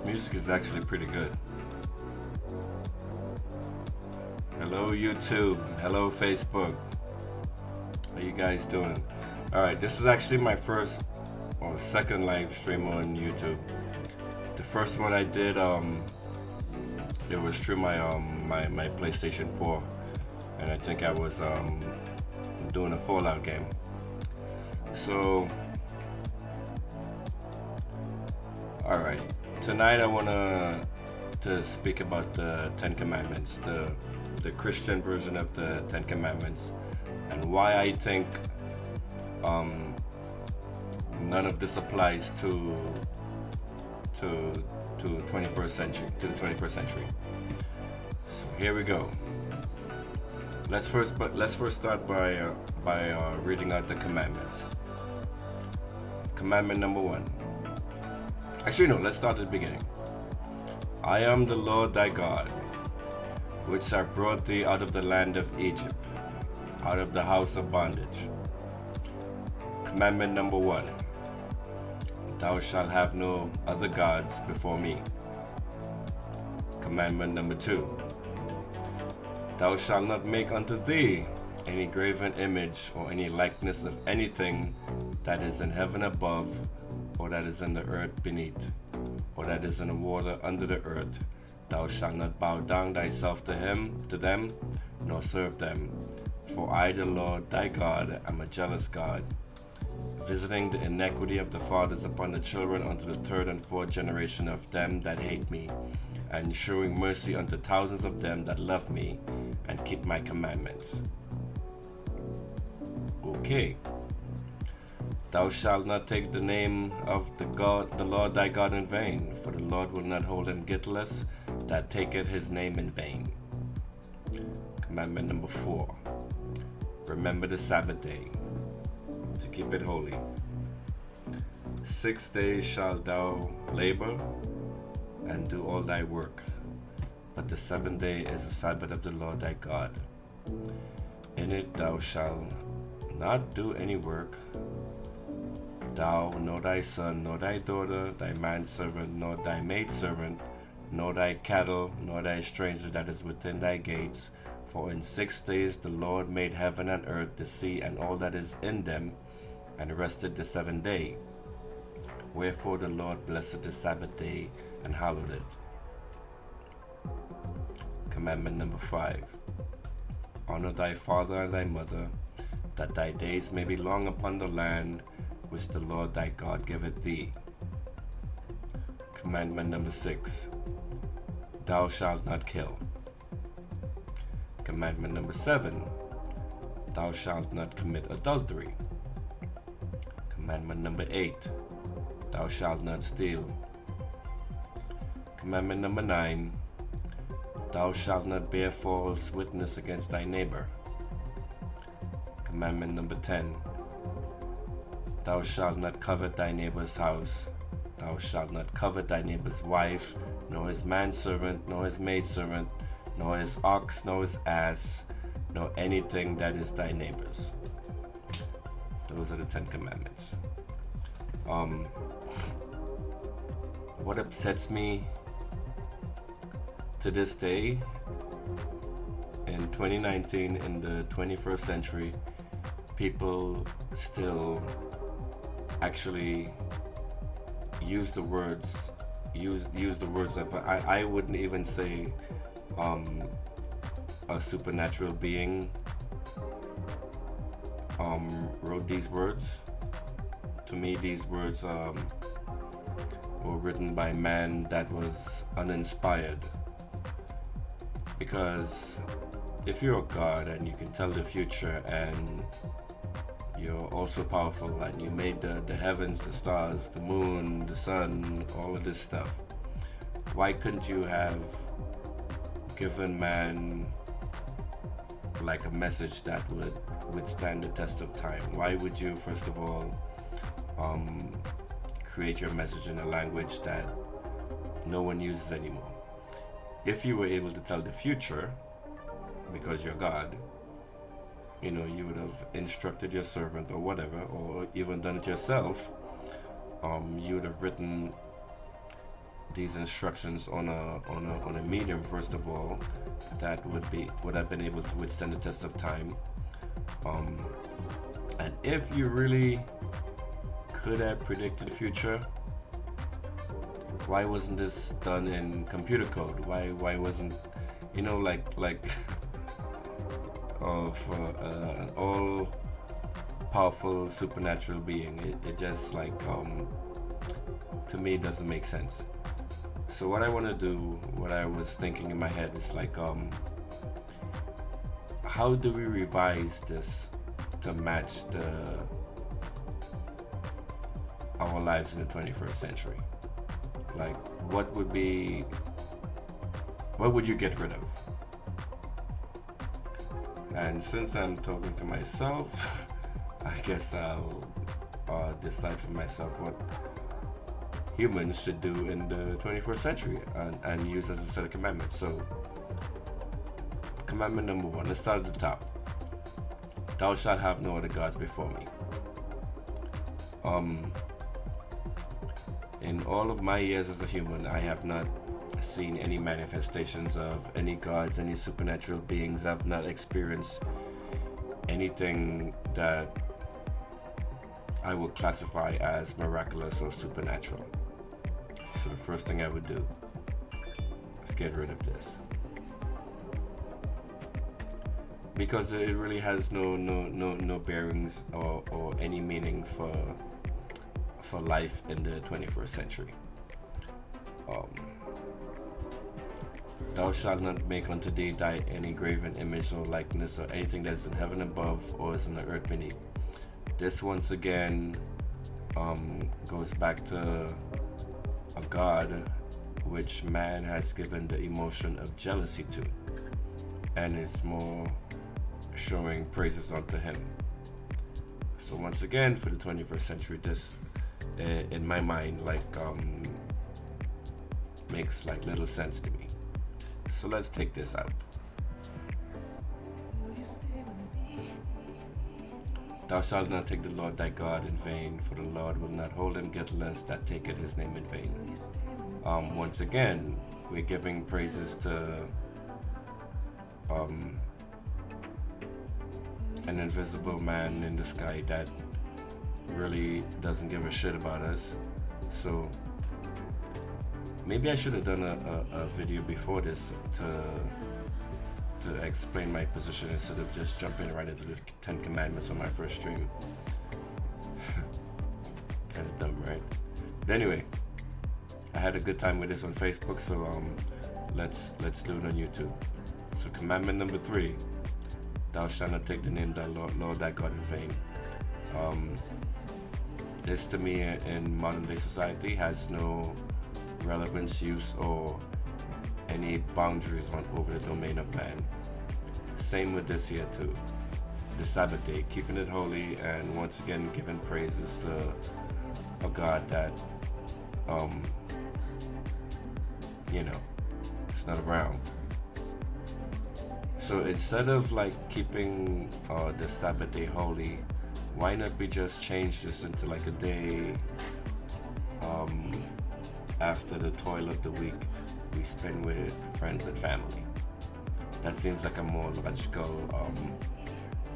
Music is actually pretty good. Hello YouTube, hello Facebook. How you guys doing? Alright, this is actually my first or second live stream on YouTube. The first one I did it was through my PlayStation 4, and I think I was doing a Fallout game. So alright, tonight I wanna to speak about the Ten Commandments, the Christian version of the Ten Commandments, and why I think none of this applies to 21st century, to the 21st century. So here we go. Let's first start by reading out the commandments. Commandment number 1. Actually, no. Let's start at the beginning. I am the Lord thy God, which have brought thee out of the land of Egypt, out of the house of bondage. Commandment number 1. Thou shalt have no other gods before me. Commandment number 2. Thou shalt not make unto thee any graven image or any likeness of anything that is in heaven above, or that is in the earth beneath, or that is in the water under the earth. Thou shalt not bow down thyself to them, nor serve them. For I, the Lord thy God, am a jealous God, visiting the iniquity of the fathers upon the children unto the third and fourth generation of them that hate me, and shewing mercy unto thousands of them that love me and keep my commandments. Okay. Thou shalt not take the name of the Lord thy God in vain, for the Lord will not hold him guiltless that taketh his name in vain. Commandment number 4. Remember the Sabbath day, to keep it holy. 6 days shalt thou labor and do all thy work, but the 7th day is the Sabbath of the Lord thy God. In it thou shalt not do any work, thou, nor thy son, nor thy daughter, thy manservant, nor thy maidservant, nor thy cattle, nor thy stranger that is within thy gates. For in 6 days the Lord made heaven and earth, the sea, and all that is in them, and rested the 7th day. Wherefore the Lord blessed the Sabbath day and hallowed it. Commandment number 5. Honor thy father and thy mother, that thy days may be long upon the land which the Lord thy God giveth thee. Commandment number 6. Thou shalt not kill. Commandment number 7. Thou shalt not commit adultery. Commandment number 8. Thou shalt not steal. Commandment number 9. Thou shalt not bear false witness against thy neighbor. Commandment number 10. Thou shalt not covet thy neighbor's house. Thou shalt not covet thy neighbor's wife, nor his manservant, nor his maidservant, nor his ox, nor his ass, nor anything that is thy neighbor's. Those are the 10 Commandments. What upsets me to this day, in 2019, in the 21st century, people still actually use the words that, but I wouldn't even say a supernatural being wrote these words. To me, these words were written by man that was uninspired. Because if you're a God and you can tell the future, and you're also powerful, and you made the heavens, the stars, the moon, the sun, all of this stuff, why couldn't you have given man like a message that would withstand the test of time? Why would you first of all create your message in a language that no one uses anymore? If you were able to tell the future, because you're God, you know, you would have instructed your servant or whatever, or even done it yourself. You would have written these instructions on a medium, first of all, that would have been able to withstand the test of time. And if you really could have predicted the future, why wasn't this done in computer code? Why wasn't, like of an all powerful supernatural being? It just like to me it doesn't make sense. So what I want to do, what I was thinking in my head is like, how do we revise this to match our lives in the 21st century? Like, what would you get rid of? And since I'm talking to myself, I guess I'll decide for myself what humans should do in the 21st century and use as a set of commandments. So, commandment number 1, let's start at the top. Thou shalt have no other gods before me. In all of my years as a human, I have not seen any manifestations of any gods, any supernatural beings. I've not experienced anything that I would classify as miraculous or supernatural. So the first thing I would do is get rid of this, because it really has no bearings or any meaning for life in the 21st century. Thou shalt not make unto thee any graven image or likeness or anything that is in heaven above or is in the earth beneath. This once again goes back to a God which man has given the emotion of jealousy to, and it's more showing praises unto him. So once again, for the 21st century, this in my mind makes like little sense to me. So let's take this out. Thou shalt not take the Lord thy God in vain, for the Lord will not hold him guiltless that taketh his name in vain. Once again, we're giving praises to an invisible man in the sky that really doesn't give a shit about us. So maybe I should have done a video before this to explain my position instead of just jumping right into the 10 commandments on my first stream. Kind of dumb, right? But anyway, I had a good time with this on Facebook, so let's do it on YouTube. So commandment number 3, thou shalt not take the name of thy Lord thy God in vain. This to me in modern day society has no relevance, use, or any boundaries over the domain of man. Same with this here too. The Sabbath day, keeping it holy, and once again giving praises to a God that it's not around. So instead of like keeping the Sabbath day holy, why not we just change this into like a day after the toil of the week we spend with friends and family? That seems like a more logical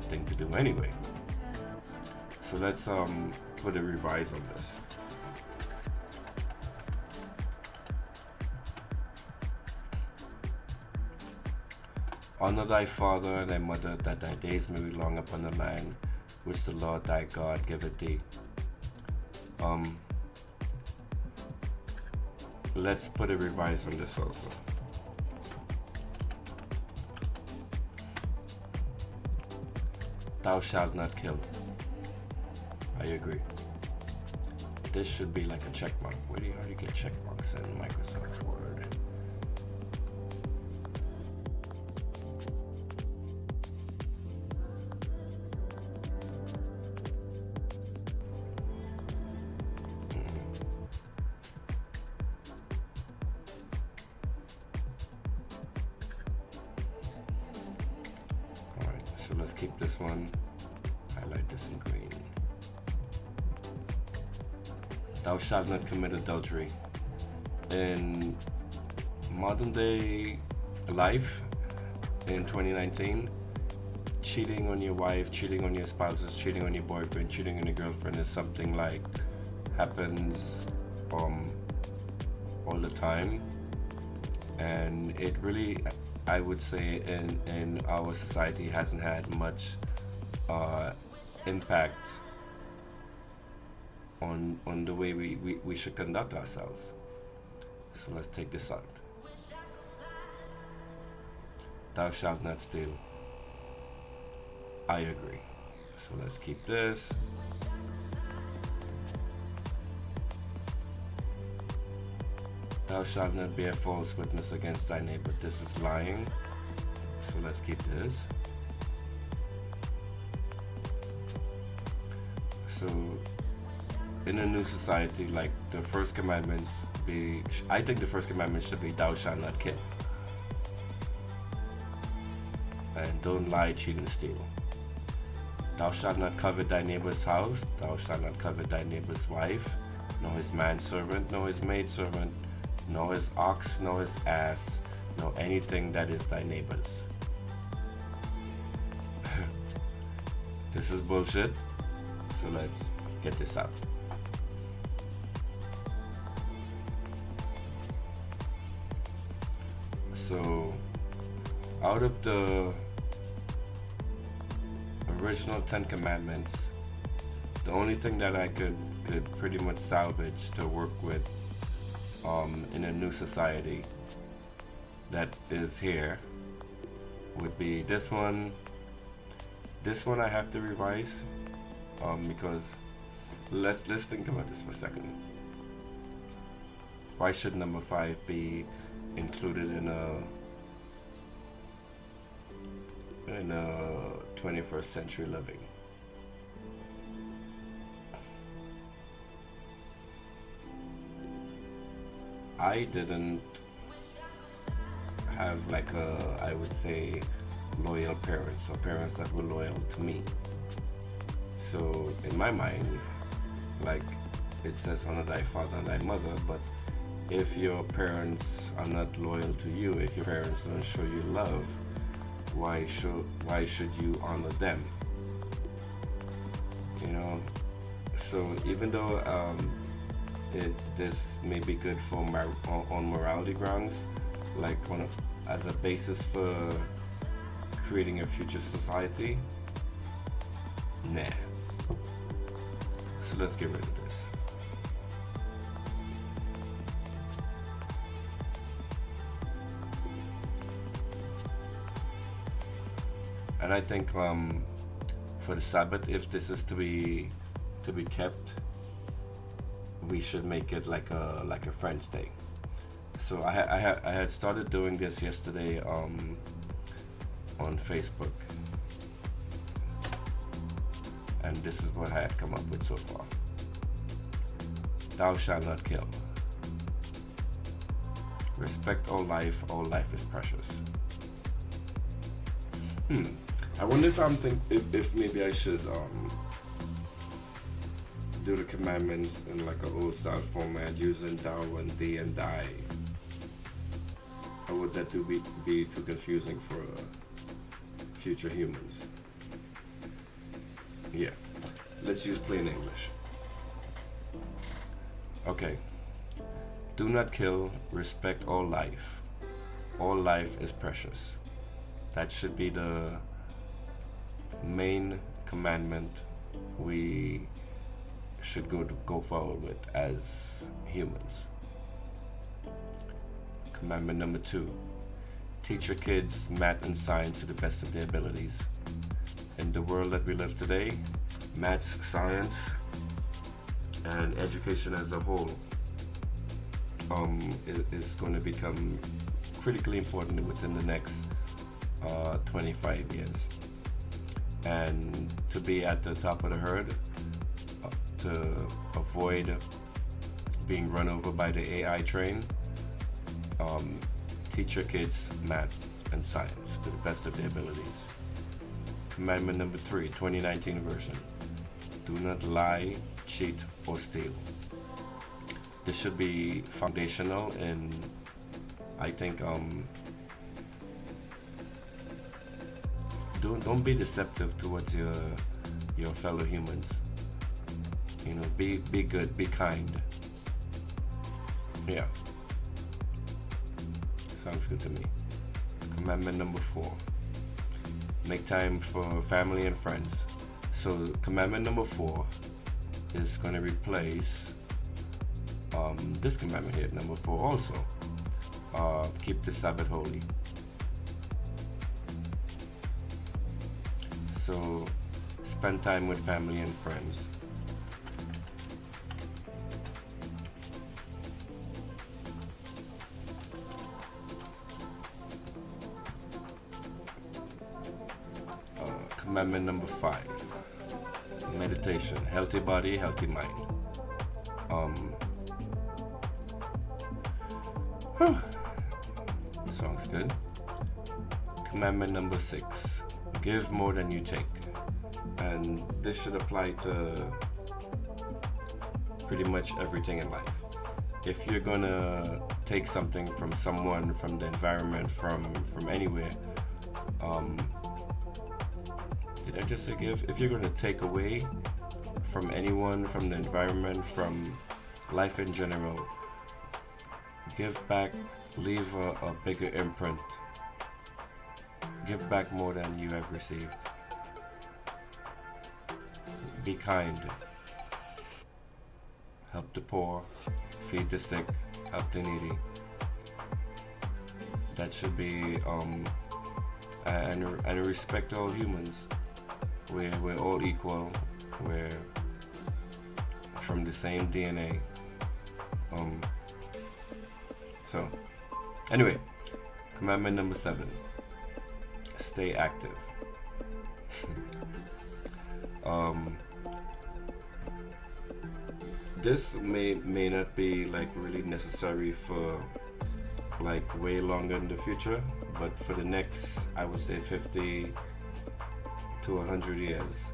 thing to do anyway. So let's put a revise on this. Honor thy father and thy mother, that thy days may be long upon the land which the Lord thy God giveth thee. Let's put a revise on this also. Thou shalt not kill. I agree. This should be like a check mark. How do you get check marks in Microsoft Word? So let's keep this one, highlight this in green. Thou shalt not commit adultery. in modern day life in 2019, cheating on your wife, cheating on your spouses, cheating on your boyfriend, cheating on your girlfriend is something like happens all the time, and it really, I would say, in our society hasn't had much impact on the way we should conduct ourselves. So let's take this out. Thou shalt not steal. I agree. So let's keep this. Thou shalt not bear false witness against thy neighbor. This is lying. So let's keep this. So in a new society, like the first commandments I think the first commandment should be thou shalt not kill. And don't lie, cheat, and steal. Thou shalt not covet thy neighbor's house. Thou shalt not covet thy neighbor's wife, nor his manservant, nor his maidservant, nor his ox, nor his ass, nor anything that is thy neighbor's. This is bullshit. So let's get this out. So, out of the original 10 commandments, the only thing that I could pretty much salvage to work with in a new society that is here would be this one. This one I have to revise because let's think about this for a second. Why should number 5 be included in a 21st century living? I didn't have like I would say loyal parents or parents that were loyal to me. So in my mind, like it says honor thy father and thy mother, but if your parents are not loyal to you, if your parents don't show you love, why should you honor them? You know, so even though this may be good for on morality grounds, like as a basis for creating a future society, nah. So let's get rid of this. And I think for the Sabbath, if this is to be kept, we should make it like a Friends Day. So I had started doing this yesterday on Facebook, and this is what I had come up with so far. Thou shalt not kill. Respect all life is precious. I wonder if maybe I should do the commandments in like an old style format using thou and thee and thy. Or would that be too confusing for future humans? Yeah, let's use plain English. Okay. Do not kill, respect all life. All life is precious. That should be the main commandment we should go forward with as humans. Commandment number 2, teach your kids math and science to the best of their abilities. In the world that we live today, math, science, and education as a whole is going to become critically important within the next 25 years. And to be at the top of the herd, to avoid being run over by the AI train, teach your kids math and science to the best of their abilities. Commandment number 3, 2019 version. Do not lie, cheat, or steal. this should be foundational, and I think don't be deceptive towards your fellow humans. You know, be good, be kind. Yeah, sounds good to me. Commandment number 4: make time for family and friends. So commandment number 4 is going to replace this commandment here, number 4 also. Keep the Sabbath holy. So spend time with family and friends. Commandment number 5: meditation. Healthy body, healthy mind. Sounds good. Commandment number 6: give more than you take. And this should apply to pretty much everything in life. If you're gonna take something from someone, from the environment, from anywhere, did I just say give? If you're gonna take away from anyone, from the environment, from life in general, give back, leave a bigger imprint. Give back more than you have received. Be kind. Help the poor, feed the sick, help the needy. That should be, and respect all humans. We're all equal. We're from the same DNA. So, anyway, commandment number 7: stay active. This may not be like really necessary for like way longer in the future, but for the next, I would say 50 to 100 years,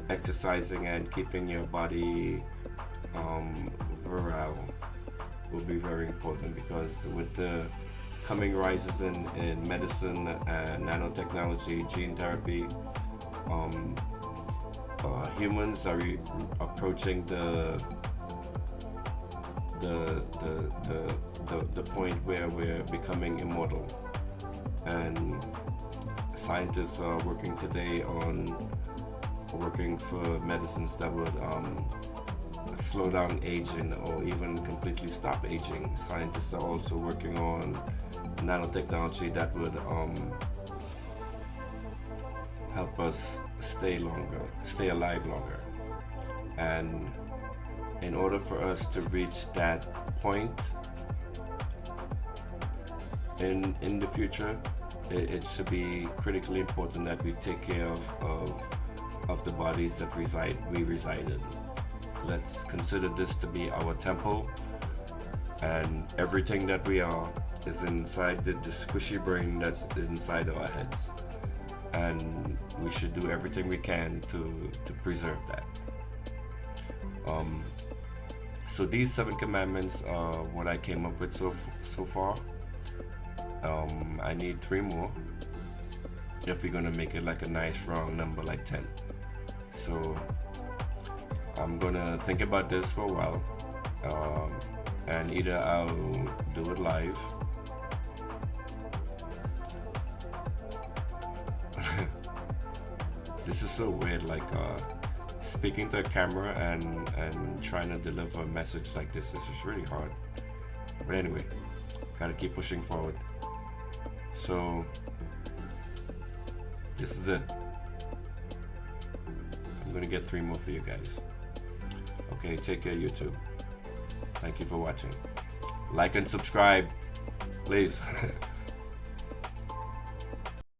exercising and keeping your body virile will be very important, because with the coming rises in medicine and nanotechnology, gene therapy, humans are approaching the point where we're becoming immortal, and scientists are working today on working for medicines that would slow down aging or even completely stop aging. Scientists are also working on nanotechnology that would help us stay alive longer. And in order for us to reach that point in the future, it should be critically important that we take care of the bodies that we reside in. Let's consider this to be our temple, and everything that we are is inside the squishy brain that's inside our heads, and we should do everything we can to preserve that. So these 7 commandments are what I came up with so far. I need 3 more if we're gonna make it like a nice round number, like 10. So I'm gonna think about this for a while, and either I'll do it live this is so weird, like speaking to a camera and trying to deliver a message like this is just really hard. But anyway, gotta keep pushing forward. So this is it. I'm gonna get 3 more for you guys. Okay, take care, YouTube. Thank you for watching. Like and subscribe, please.